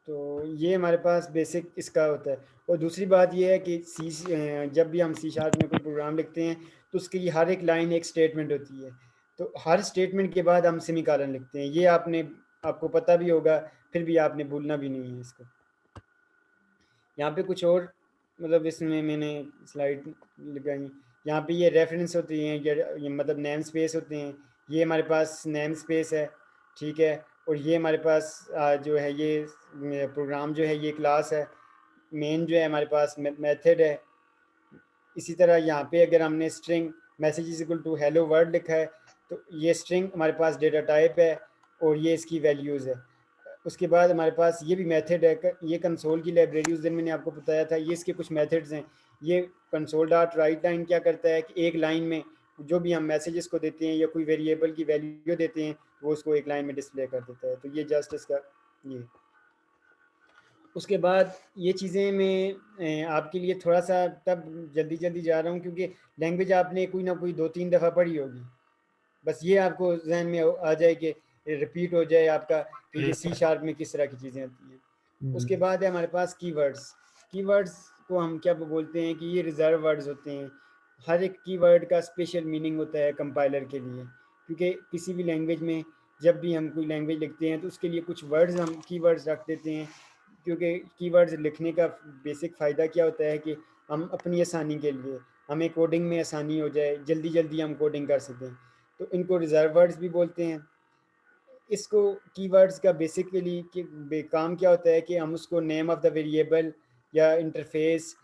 तो ये हमारे पास बेसिक इसका होता है। और दूसरी बात ये है कि जब भी हम सी शार्प में कोई प्रोग्राम लिखते हैं तो उसकी हर एक लाइन एक स्टेटमेंट होती है। तो हर स्टेटमेंट के बाद हम सेमीकोलन लिखते हैं। ये आपको पता भी होगा, फिर भी आपने भूलना भी नहीं है इसको। यहाँ पे कुछ और मतलब इसमें मैंने स्लाइड लगाई। यहाँ पे ये रेफरेंस होती हैं, ये मतलब नेम स्पेस होते हैं। ये हमारे पास नेम स्पेस है, ठीक है। और ये हमारे पास जो है ये प्रोग्राम जो है ये क्लास है। मेन जो है हमारे पास मेथड है। इसी तरह यहाँ पे अगर हमने string message is equal to hello world लिखा है तो ये स्ट्रिंग हमारे पास डेटा टाइप है और ये इसकी वैल्यूज़ है। उसके बाद हमारे पास ये भी मेथड है, ये कंसोल की लाइब्रेरी उस दिन मैंने आपको बताया था, ये इसके कुछ मेथड्स हैं। ये कंसोल डॉट राइट लाइन क्या करता है कि एक लाइन में जो भी हम मैसेजेस को देते हैं या कोई वेरिएबल की वैल्यू देते हैं वो उसको एक लाइन में डिस्प्ले कर देता है। तो ये जस्ट इसका ये। उसके बाद ये चीज़ें मैं आपके लिए थोड़ा सा तब जल्दी जल्दी जा रहा हूँ क्योंकि लैंग्वेज आपने कोई ना कोई 2-3 दफ़ा पढ़ी होगी। बस ये आपको जहन में आ जाए कि रिपीट हो जाए आपका कि ये सी शार्प में किस तरह की चीज़ें आती हैं। उसके बाद है हमारे पास कीवर्ड्स। कीवर्ड्स को हम क्या बोलते हैं कि ये रिजर्व वर्ड्स होते हैं। हर एक कीवर्ड का स्पेशल मीनिंग होता है कंपाइलर के लिए, क्योंकि किसी भी लैंग्वेज में जब भी हम कोई लैंग्वेज लिखते हैं तो उसके लिए कुछ वर्ड्स हम कीवर्ड्स रख देते हैं। क्योंकि कीवर्ड्स लिखने का बेसिक फ़ायदा क्या होता है कि हम अपनी आसानी के लिए, हमें कोडिंग में आसानी हो जाए, जल्दी जल्दी हम कोडिंग कर सकें, तो इनको रिजर्व वर्ड्स भी बोलते हैं। इसको कीवर्ड्स का बेसिकली काम क्या होता है कि हम उसको नेम ऑफ द वेरिएबल या इंटरफेस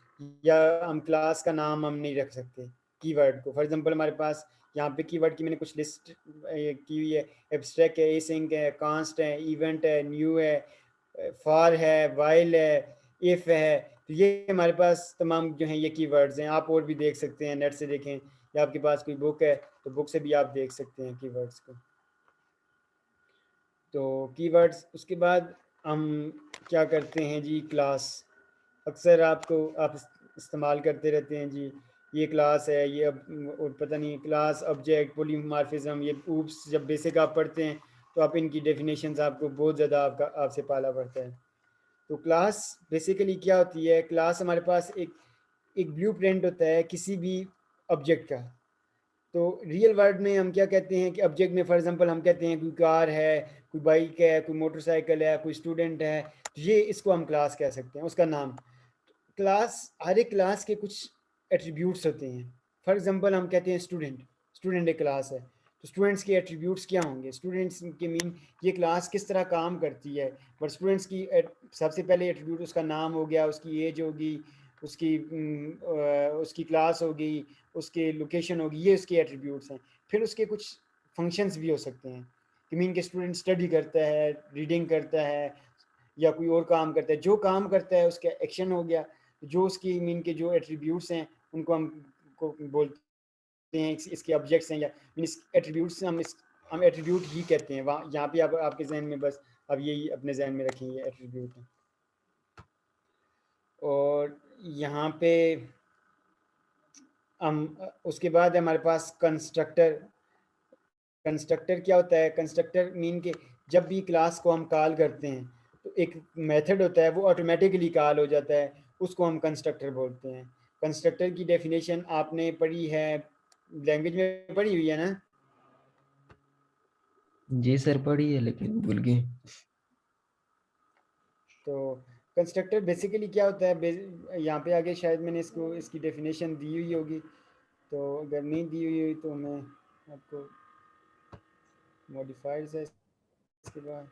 या हम क्लास का नाम हम नहीं रख सकते कीवर्ड को। फॉर एग्जांपल हमारे पास यहाँ पे कीवर्ड की मैंने कुछ लिस्ट की हुई है। एब्स्ट्रैक्ट है, एसिंक है, कांस्ट है, इवेंट है, न्यू है, फॉर है, वाइल है, इफ है। तो ये हमारे पास तमाम जो हैं ये कीवर्ड्स हैं। आप और भी देख सकते हैं, नेट से देखें या आपके पास कोई बुक है तो बुक से भी आप देख सकते हैं कीवर्ड्स को। तो कीवर्ड्स उसके बाद हम क्या करते हैं जी, क्लास। अक्सर आप इस्तेमाल करते रहते हैं जी, ये क्लास है, ये अब और पता नहीं क्लास ऑब्जेक्ट पॉलीमॉर्फिज्म, ये ऊप्स जब बेसिक आप पढ़ते हैं तो आप इनकी डेफिनेशंस आपको बहुत ज़्यादा आपसे पाला पड़ता है। तो क्लास बेसिकली क्या होती है, क्लास हमारे पास एक एक ब्लूप्रिंट होता है किसी भी ऑब्जेक्ट का। तो रियल वर्ल्ड में हम क्या कहते हैं कि ऑब्जेक्ट में फॉर एग्जांपल हम कहते हैं कोई कार है, कोई बाइक है, कोई मोटरसाइकिल है, कोई स्टूडेंट है, तो ये इसको हम क्लास कह सकते हैं, उसका नाम। क्लास, हर एक क्लास के कुछ एट्रीब्यूट्स होते हैं। फॉर एग्जांपल हम कहते हैं स्टूडेंट, स्टूडेंट एक क्लास है। तो स्टूडेंट्स के एट्रीब्यूट्स क्या होंगे, स्टूडेंट्स के मीन ये क्लास किस तरह काम करती है। बट स्टूडेंट्स की सबसे पहले एट्रीब्यूट उसका नाम हो गया, उसकी एज होगी, उसकी क्लास होगी, उसकी लोकेशन होगी, ये उसके एट्रीब्यूट्स हैं। फिर उसके कुछ फंक्शंस भी हो सकते हैं कि मीन के स्टूडेंट स्टडी करता है, रीडिंग करता है या कोई और काम करता है। जो काम करता है उसका एक्शन हो गया। जो उसकी मीन के जो एट्रीब्यूट्स हैं उनको हम को बोलते हैं, इसके ऑब्जेक्ट्स हैं या मीन इस एट्रीब्यूट्स हम एट्रीब्यूट ही कहते हैं। वहाँ यहाँ पे आप आपके जहन में बस अब यही अपने जहन में रखेंगे एट्रीब्यूट हैं। और यहाँ पे हम उसके बाद हमारे पास कंस्ट्रक्टर। कंस्ट्रक्टर क्या होता है, कंस्ट्रक्टर मीन के जब भी क्लास को हम कॉल करते हैं तो एक मेथड होता है वो ऑटोमेटिकली कॉल हो जाता है, उसको हम कंस्ट्रक्टर बोलते हैं। कंस्ट्रक्टर की डेफिनेशन आपने पढ़ी है, लैंग्वेज में पढ़ी हुई है ना। जी सर पढ़ी है लेकिन भूल गए। तो कंस्ट्रक्टर बेसिकली क्या होता है, यहाँ पे आगे शायद मैंने इसकी डेफिनेशन दी हुई होगी, तो अगर नहीं दी हुई हुई तो मैं आपको मॉडिफाइड्स है इसके बाद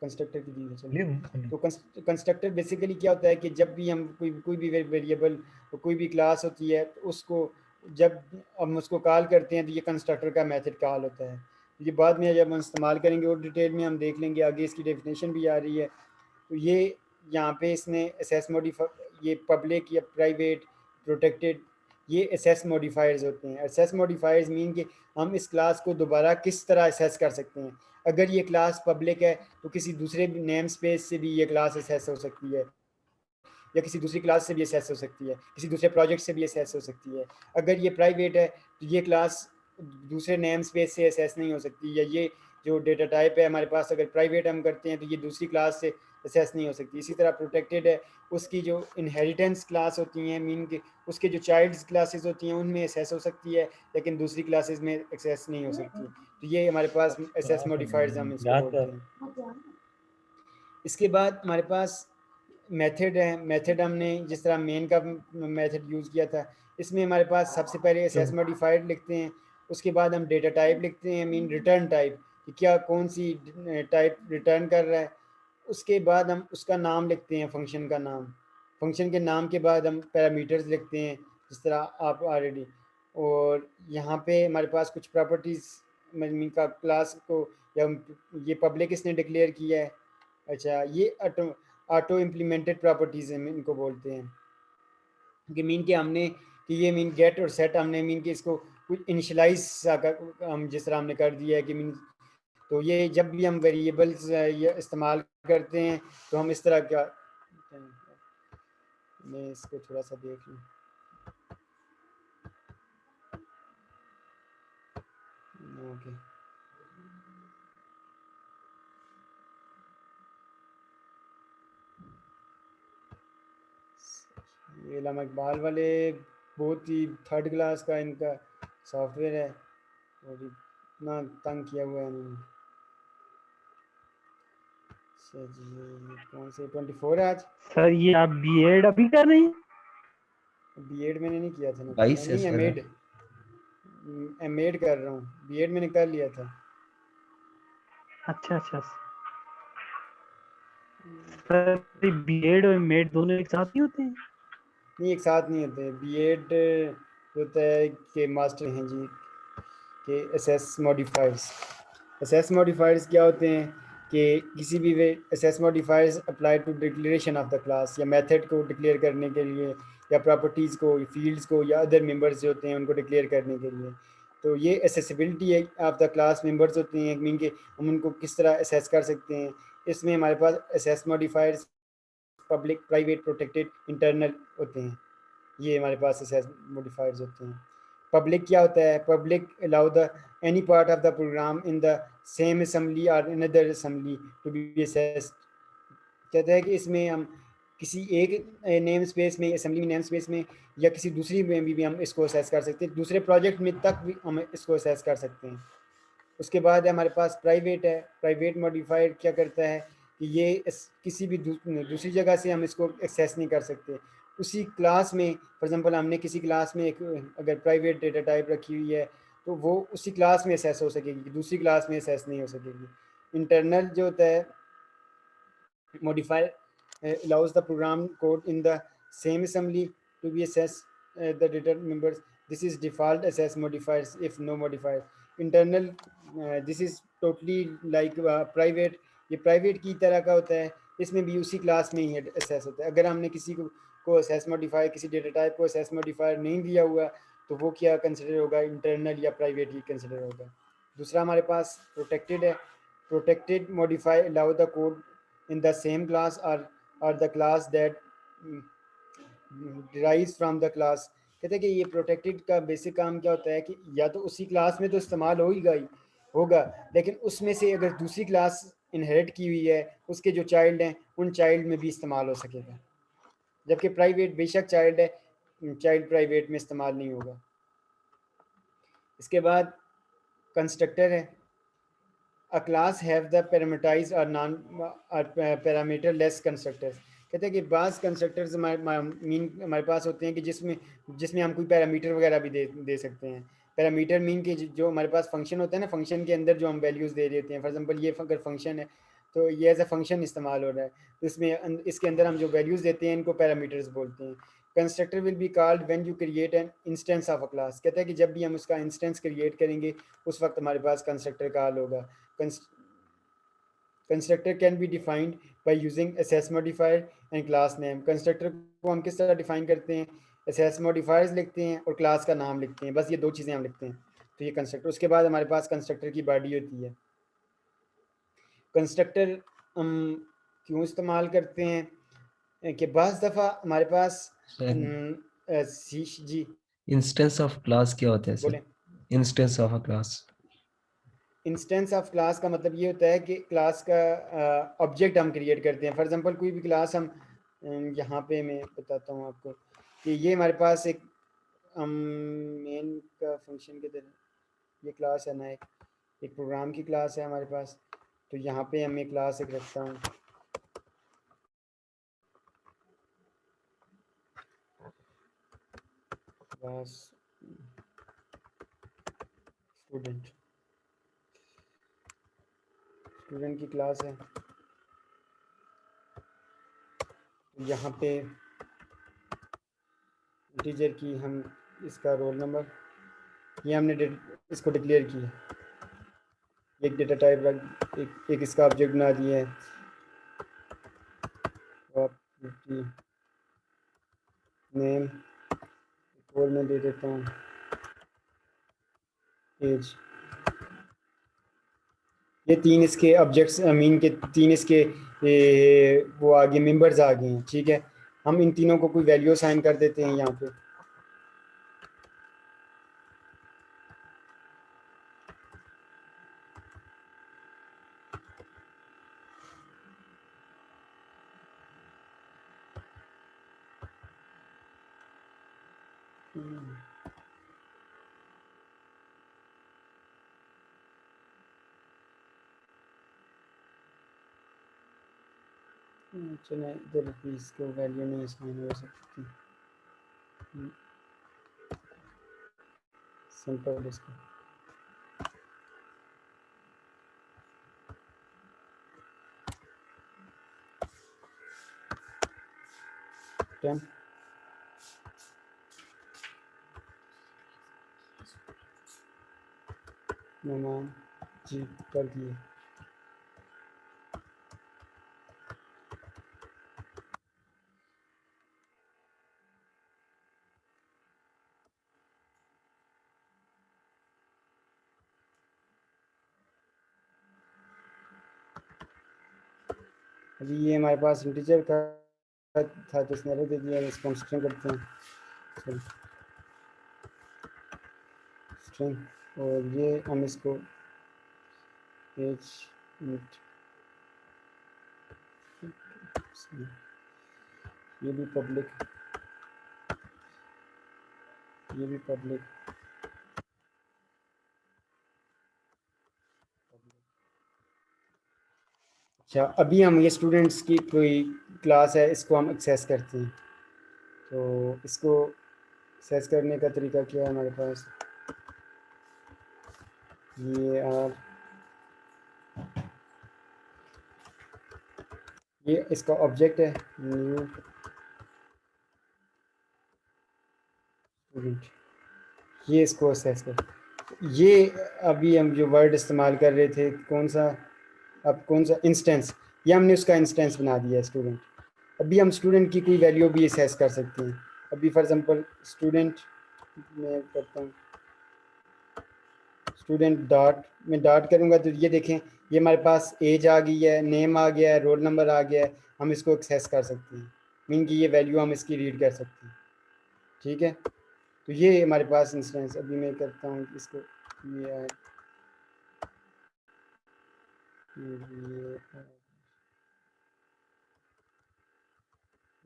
कंस्ट्रक्टर की दी है चलो। तो कंस्ट्रक्टर बेसिकली क्या होता है कि जब भी हम कोई भी वेरिएबल, कोई भी क्लास होती है तो उसको जब हम उसको कॉल करते हैं तो ये कंस्ट्रक्टर का मेथड कॉल होता है। ये बाद में जब हम इस्तेमाल करेंगे और डिटेल में हम देख लेंगे, आगे इसकी डेफिनेशन भी आ रही है। तो ये यहाँ पे इसने एसेस मॉडिफाई, ये पब्लिक या प्राइवेट, प्रोटेक्टेड, ये एसेस मॉडिफायर्स होते हैं। एसेस मॉडिफायर्स मीन कि हम इस क्लास को दोबारा किस तरह एसेस कर सकते हैं। अगर ये क्लास पब्लिक है तो किसी दूसरे नेम स्पेस से भी ये क्लास एसेस हो सकती है या किसी दूसरी क्लास से भी एसेस हो सकती है, किसी दूसरे प्रोजेक्ट से भी एसेस हो सकती है। अगर ये प्राइवेट है तो ये क्लास दूसरे नेम स्पेस से एसेस नहीं हो सकती, या ये जो डेटा टाइप है हमारे पास, अगर प्राइवेट हम करते हैं तो ये दूसरी क्लास से एसेस नहीं हो सकती। इसी तरह प्रोटेक्टेड है, उसकी जो इनहेरिटेंस क्लास होती हैं, मीन के उसके जो चाइल्ड्स क्लासेस होती हैं उनमें एसेस हो सकती है, लेकिन दूसरी क्लासेस में एक्सेस नहीं हो सकती। तो ये हमारे पास एसेस मॉडिफायर्स हम इसको बोलते हैं। इसके बाद हमारे पास मेथड है। मेथड हमने जिस तरह मेन का मेथड यूज़ किया था, इसमें हमारे पास सबसे पहले एसेस मॉडिफाइड लिखते हैं, उसके बाद हम डेटा टाइप लिखते हैं, मीन रिटर्न टाइप, कि क्या कौन सी टाइप रिटर्न कर रहा है। उसके बाद हम उसका नाम लिखते हैं, फंक्शन का नाम। फंक्शन के नाम के बाद हम पैरामीटर्स लिखते हैं, जिस तरह आप ऑलरेडी। और यहाँ पे हमारे पास कुछ प्रॉपर्टीज़ मीन का क्लास को, या ये पब्लिक इसने डिक्लेयर किया है। अच्छा, ये ऑटो इम्प्लीमेंटेड प्रॉपर्टीज़ हैं, इनको बोलते हैं। कि मीन के हमने कि ये मीन गेट और सेट हमने मीन के इसको कुछ इनिशलाइज सा हम जिस तरह हमने कर दिया है कि मीन, तो ये जब भी हम वेरिएबल्स ये इस्तेमाल करते हैं तो हम इस तरह का, मैं इसको थोड़ा सा देख लूँ। ओके, ये अल्लामा इकबाल वाले बहुत ही थर्ड क्लास का इनका सॉफ्टवेयर है, और इतना तंग किया हुआ है इन्होंने। अच्छा जी, ये कौन से 24 है आज? सर ये आप बीएड अभी कर रहे हैं? बीएड मैंने नहीं किया था ना, 22 है नहीं सर। एमएड, एमएड कर रहा हूँ, बीएड मैंने कर लिया था। अच्छा अच्छा सर, बीएड और एमएड दोनों एक साथ ही होते हैं? नहीं, एक साथ नहीं होते। बीएड होता है कि मास्टर हैं जी के एसएस मॉडिफायर्स। एसएस मॉडिफायर्स क्या होते हैं कि किसी भी way access modifiers apply to declaration of the class, या मेथड को डिक्लेयर करने के लिए, या प्रॉपर्टीज़ को, फील्ड्स को, या अदर मेंबर्स जो होते हैं उनको डिक्लेयर करने के लिए। तो ये एसेसिबिलिटी है ऑफ द क्लास मेंबर्स होते हैं, मीन के हम उनको किस तरह एसेस कर सकते हैं। इसमें हमारे पास access modifiers public, private, protected, internal होते हैं। ये हमारे पास एसेस मॉडिफायर्स होते हैं। पब्लिक क्या होता है? Public allow the any part of the program in the same assembly और another assembly to be accessed. कहता है कि इसमें हम किसी एक नेम स्पेस में, असेंबली नेम स्पेस में, या किसी दूसरी में भी हम इसको असेस कर सकते हैं, दूसरे प्रोजेक्ट में तक भी हम इसको असेस कर सकते हैं। उसके बाद है हमारे पास प्राइवेट है। प्राइवेट मॉडिफायर क्या करता है कि ये किसी भी दूसरी जगह से हम इसको एक्सेस नहीं कर सकते। उसी क्लास में, फॉर एग्जांपल हमने किसी क्लास में एक अगर प्राइवेट डेटा टाइप रखी हुई है, तो वो उसी क्लास में असेस हो सकेगी, दूसरी क्लास में असेस नहीं हो सकेगी। इंटरनल जो होता है modifier allows the program code in the same assembly to be assessed the data members. This is default assess modifiers if no modifier. Internal this is totally like private. ये private की तरह का होता है, इसमें भी उसी क्लास में ही असेस होता है। अगर हमने किसी को असेस मॉडिफायर, किसी डेटा टाइप को असेस मॉडिफायर नहीं दिया हुआ, तो वो क्या कंसिडर होगा? इंटरनल या प्राइवेट ही कंसिडर होगा। दूसरा हमारे पास प्रोटेक्टेड है। Protected modify allow the code in the same class or the class that derives from the class। कहते हैं कि ये प्रोटेक्टेड का बेसिक काम क्या होता है कि या तो उसी क्लास में तो इस्तेमाल होगा ही होगा, लेकिन उसमें से अगर दूसरी क्लास इनहेरिट की हुई है, उसके जो चाइल्ड हैं उन चाइल्ड में भी इस्तेमाल हो सकेगा। जबकि प्राइवेट बेशक चाइल्ड है, चाइल्ड प्राइवेट में इस्तेमाल नहीं होगा। इसके बाद कंस्ट्रक्टर है। A class have the parameterized or non parameter less constructors। कहते हैं कि बाज़ कंस्ट्रक्टर्स हमारे पास होते हैं कि जिसमें हम कोई पैरामीटर वगैरह भी दे सकते हैं। पैरामीटर मीन के जो हमारे पास फंक्शन होता है ना, फंक्शन के अंदर जो हम वैल्यूज़ दे देते हैं। फॉर एग्जांपल ये अगर फंक्शन है तो ये एज अ फंक्शन इस्तेमाल हो रहा है, तो इसके अंदर हम जो वैल्यूज़ देते हैं इनको पैरामीटर्स बोलते हैं। Constructor will be called when you create an instance of a class. कहता है कि जब भी हम उसका इंस्टेंस क्रिएट करेंगे उस वक्त हमारे पास कंस्ट्रक्टर कॉल होगा। Constructor can be defined by using assess modifier and class name. Constructor को हम किस तरह डिफाइन करते हैं? असेस मॉडिफायर्स लिखते हैं और क्लास का नाम लिखते हैं, बस ये दो चीज़ें हम लिखते हैं। तो ये कंस्ट्रक्टर। उसके बाद हमारे पास कंस्ट्रक्टर की बॉडी होती है। कंस्ट्रक्टर हम क्यों इस्तेमाल करते हैं कि बज़ दफ़ा हमारे पास sir ji instance of class क्या होता है सर? बोलें। Instance of a class. Instance of class का मतलब ये होता है कि क्लास का ऑब्जेक्ट हम क्रिएट करते हैं। फॉर एग्जांपल कोई भी क्लास हम यहाँ पे मैं बताता हूँ आपको कि ये हमारे पास एक मेन का फंक्शन की तरह ये क्लास है ना, एक प्रोग्राम की क्लास है हमारे पास। तो यहाँ पे हम एक क्लास एक रखता हूँ, क्लास स्टूडेंट की क्लास है। यहाँ पे टीचर की हम इसका रोल नंबर ये हमने इसको डिक्लेयर किया, एक डेटा टाइप रख एक इसका ऑब्जेक्ट बना दिया है। नेम और मैं दे देता हूँ एज। ये तीन इसके ऑब्जेक्ट्स मीन के तीन इसके वो आगे मेंबर्स आ गए हैं। ठीक है, हम इन तीनों को कोई वैल्यू असाइन कर देते हैं यहाँ पे। चलें इधर भी इसको वैल्यू नहीं असाइन हो सकती, सिंपल इसको टेन मेहमान जी कर दिए। अभी ये हमारे पास इंटीजर का था तो इसने दे दिया, इसको हम स्ट्रिंग करते हैं स्ट्रिंग, और ये हम इसको पेज ये भी पब्लिक, ये भी पब्लिक। अच्छा, अभी हम ये स्टूडेंट्स की कोई क्लास है, इसको हम एक्सेस करते हैं। तो इसको एक्सेस करने का तरीका क्या है हमारे पास, ये इसका ऑब्जेक्ट है न्यू स्टूडेंट, ये इसको एक्सेस कर। ये अभी हम जो वर्ड इस्तेमाल कर रहे थे कौन सा, अब कौन सा इंस्टेंस, ये हमने उसका इंस्टेंस बना दिया है स्टूडेंट। अभी हम स्टूडेंट की कोई वैल्यू भी एक्सेस कर सकते हैं। अभी फॉर एग्जांपल स्टूडेंट मैं करता हूँ स्टूडेंट डॉट, मैं डॉट करूँगा तो ये देखें ये हमारे पास एज आ गई है, नेम आ गया है, रोल नंबर आ गया है। हम इसको एक्सेस कर सकते हैं, मीन कि ये वैल्यू हम इसकी रीड कर सकते हैं। ठीक है, तो ये हमारे पास इंस्टेंस। अभी मैं करता हूँ इसको ये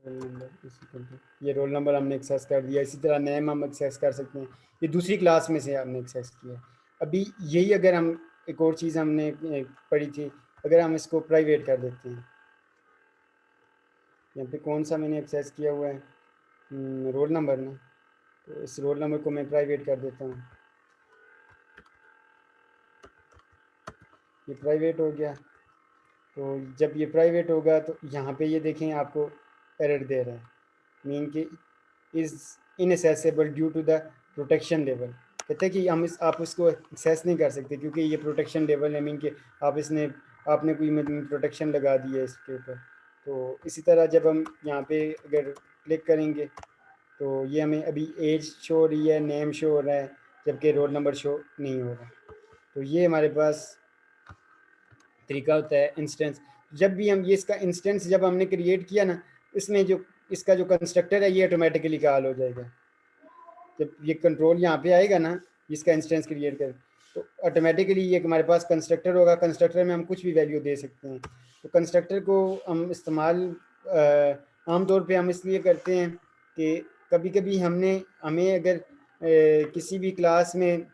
रोल नंबर ये रोल नंबर हमने एक्सेस कर दिया। इसी तरह नेम हम एक्सेस कर सकते हैं, ये दूसरी क्लास में से हमने एक्सेस किया। अभी यही अगर हम एक और चीज़ हमने पढ़ी थी, अगर हम इसको प्राइवेट कर देते हैं, यहाँ पे कौन सा मैंने एक्सेस किया हुआ है रोल नंबर ना, तो इस रोल नंबर को मैं प्राइवेट कर देता हूँ, ये प्राइवेट हो गया। तो जब ये प्राइवेट होगा तो यहाँ पे ये देखें आपको एरर दे रहा है, मीन कि is inaccessible due to the protection level. कहते हैं कि हम आप उसको एक्सेस नहीं कर सकते क्योंकि ये प्रोटेक्शन लेवल है, मीन कि आपने कोई प्रोटेक्शन लगा दी है इसके ऊपर। तो इसी तरह जब हम यहाँ पे अगर क्लिक करेंगे तो ये हमें अभी एज शो हो रही है, नेम शो हो रहा है, जबकि रोल नंबर शो नहीं हो रहा। तो ये हमारे पास तरीका होता है इंस्टेंस। जब भी हम ये इसका इंस्टेंस जब हमने क्रिएट किया ना, इसमें जो इसका जो कंस्ट्रक्टर है ये ऑटोमेटिकली कॉल हो जाएगा। जब ये कंट्रोल यहाँ पे आएगा ना, इसका इंस्टेंस क्रिएट कर, तो ऑटोमेटिकली ये हमारे पास कंस्ट्रक्टर होगा, कंस्ट्रक्टर में हम कुछ भी वैल्यू दे सकते हैं। तो कंस्ट्रक्टर को हम इस्तेमाल आमतौर पे हम इसलिए करते हैं कि कभी कभी हमें अगर किसी भी क्लास में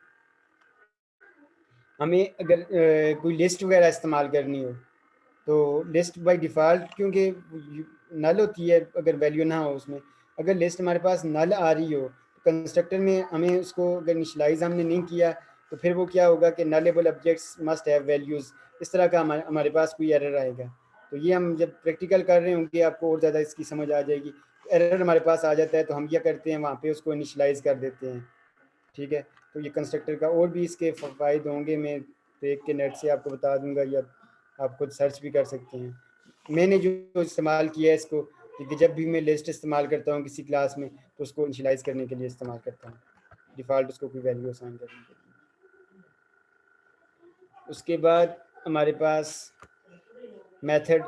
हमें अगर कोई लिस्ट वगैरह इस्तेमाल करनी हो, तो लिस्ट बाय डिफ़ॉल्ट क्योंकि नल होती है अगर वैल्यू ना हो उसमें, अगर लिस्ट हमारे पास नल आ रही हो कंस्ट्रक्टर में, हमें उसको अगर इनिशियलाइज हमने नहीं किया तो फिर वो क्या होगा कि nullable objects must have values, इस तरह का हमारे पास कोई एरर आएगा। तो ये हम जब प्रैक्टिकल कर रहे होंगे आपको और ज़्यादा इसकी समझ आ जाएगी। एरर हमारे पास आ जाता है तो हम क्या करते हैं, वहाँ पे उसको इनिशियलाइज कर देते हैं। ठीक है, तो ये कंस्ट्रक्टर का और भी इसके फ़ायदे होंगे, मैं देख के नेट से आपको बता दूंगा या आप खुद सर्च भी कर सकते हैं। मैंने जो इस्तेमाल किया है इसको, क्योंकि जब भी मैं लिस्ट इस्तेमाल करता हूँ किसी क्लास में तो उसको इनिशियलाइज करने के लिए इस्तेमाल करता हूँ, डिफ़ॉल्ट उसको कोई वैल्यू असाइन करने के लिए। उसके बाद हमारे पास मेथड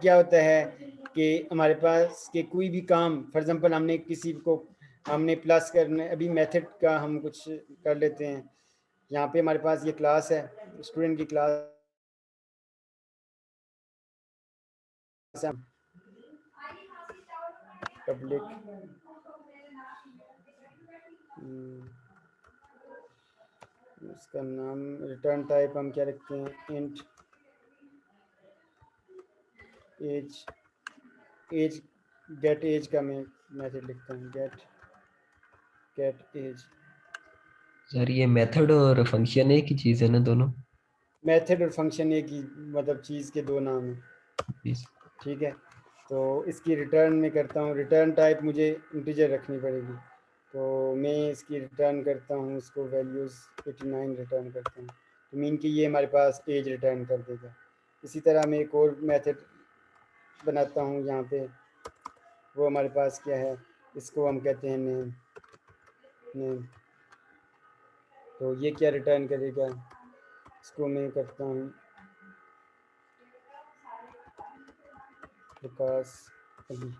क्या होता है कि हमारे पास कि कोई भी काम, फॉर एग्जांपल हमने प्लस करने, अभी मेथड का हम कुछ कर लेते हैं। यहाँ पे हमारे पास ये क्लास है, स्टूडेंट की क्लास है, पब्लिक उसका नाम, रिटर्न टाइप हम क्या रखते हैं, इंट एज गेट एज का मैं मेथड लिखता हूँ, गेट एज। सर ये मेथड और फंक्शन एक ही चीज़ है ना दोनों? मेथड और फंक्शन एक ही मतलब चीज़ के दो नाम हैं। Yes. ठीक है, तो इसकी रिटर्न में करता हूँ, रिटर्न टाइप मुझे इंटीजर रखनी पड़ेगी, तो मैं इसकी रिटर्न करता हूँ, इसको वैल्यूज़ 89 रिटर्न करता हूँ, तो मीन कि ये हमारे पास एज रिटर्न कर देगा। इसी तरह मैं एक और मेथड बनाता हूँ यहाँ पे, वो हमारे पास क्या है, इसको हम कहते हैं नेम। तो ये क्या रिटर्न करेगा, इसको मैं करता हूँ प्रकाश अभी।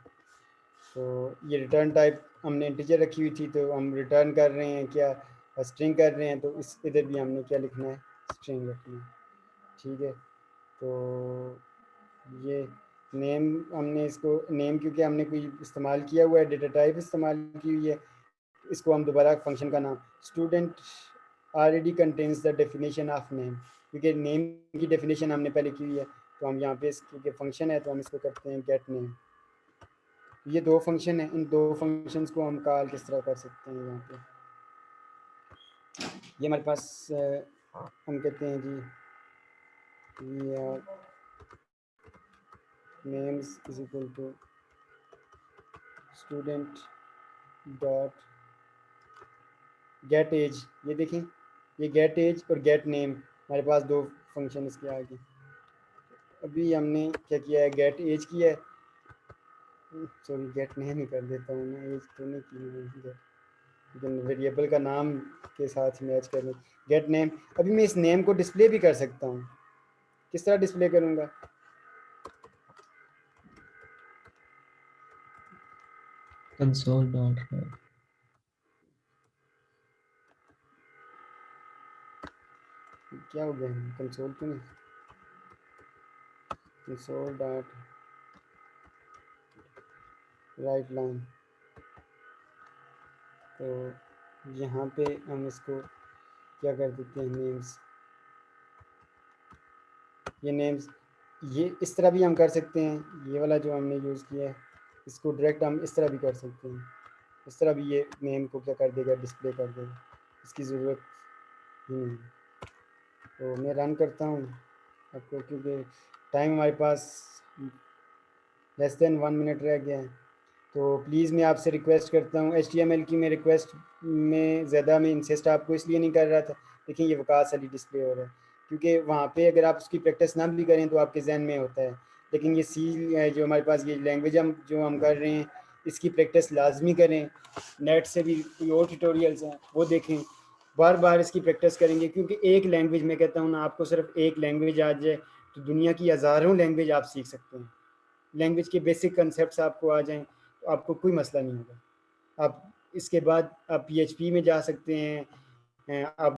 तो ये रिटर्न टाइप हमने इंटीजर रखी हुई थी, तो हम रिटर्न कर रहे हैं क्या, स्ट्रिंग कर रहे हैं, तो इस इधर भी हमने क्या लिखना है, स्ट्रिंग रखना है। ठीक है, तो ये नेम, हमने इसको नेम क्योंकि हमने कोई इस्तेमाल किया हुआ है, डेटा टाइप इस्तेमाल की हुई है, इसको हम दोबारा फंक्शन का नाम, student already contains the definition of name, क्योंकि नेम की डेफिनेशन हमने पहले की हुई है, तो हम यहाँ पे क्योंकि फंक्शन है तो हम इसको करते हैं गेट नेम। ये दो फंक्शन है, इन दो फंक्शंस को हम कॉल किस तरह कर सकते हैं यहाँ पे, ये हमारे पास हम कहते हैं G names is equal to student dot get age. ये देखें, ये गेट एज और गेट नेम हमारे पास दो फंक्शन इसके आगे। अभी हमने क्या किया है, गेट एज किया है, सॉरी गेट नेम ही कर देता हूँ मैं, एज तो नहीं की मैंने, लेकिन वेरिएबल का नाम के साथ मैच करने, गेट नेम। अभी मैं इस नेम को डिस्प्ले भी कर सकता हूँ, किस तरह डिस्प्ले करूँगा, console.log क्या हो गया, कंसोल क्यों नहीं, कंसोल डॉट राइट लाइन। तो यहाँ पे हम इसको क्या कर देते हैं, नेम्स, ये नेम्स, ये इस तरह भी हम कर सकते हैं, ये वाला जो हमने यूज़ किया है इसको डायरेक्ट हम इस तरह भी कर सकते हैं, इस तरह भी ये नेम को क्या कर देगा, डिस्प्ले कर देगा, इसकी ज़रूरत ही नहीं। तो मैं रन करता हूँ आपको, क्योंकि टाइम हमारे पास लेस देन 1 मिनट रह गया है, तो प्लीज़ मैं आपसे रिक्वेस्ट करता हूँ, HTML की मैं रिक्वेस्ट में ज़्यादा मैं इंसिस्ट आपको इसलिए नहीं कर रहा था, देखिए ये वकास अली डिस्प्ले हो रहा है, क्योंकि वहाँ पे अगर आप उसकी प्रैक्टिस ना भी करें तो आपके जहन में होता है, लेकिन ये सी जो हमारे पास ये लैंग्वेज हम कर रहे हैं, इसकी प्रैक्टिस लाजमी करें। नेट से भी कोई और ट्यूटोरियल्स हैं वो देखें, बार बार इसकी प्रैक्टिस करेंगे, क्योंकि एक लैंग्वेज, मैं कहता हूँ ना, आपको सिर्फ एक लैंग्वेज आ जाए तो दुनिया की हज़ारों लैंग्वेज आप सीख सकते हैं। लैंग्वेज के बेसिक कंसेप्ट आपको आ जाएं तो आपको कोई मसला नहीं होगा। आप इसके बाद आप PHP में जा सकते हैं, आप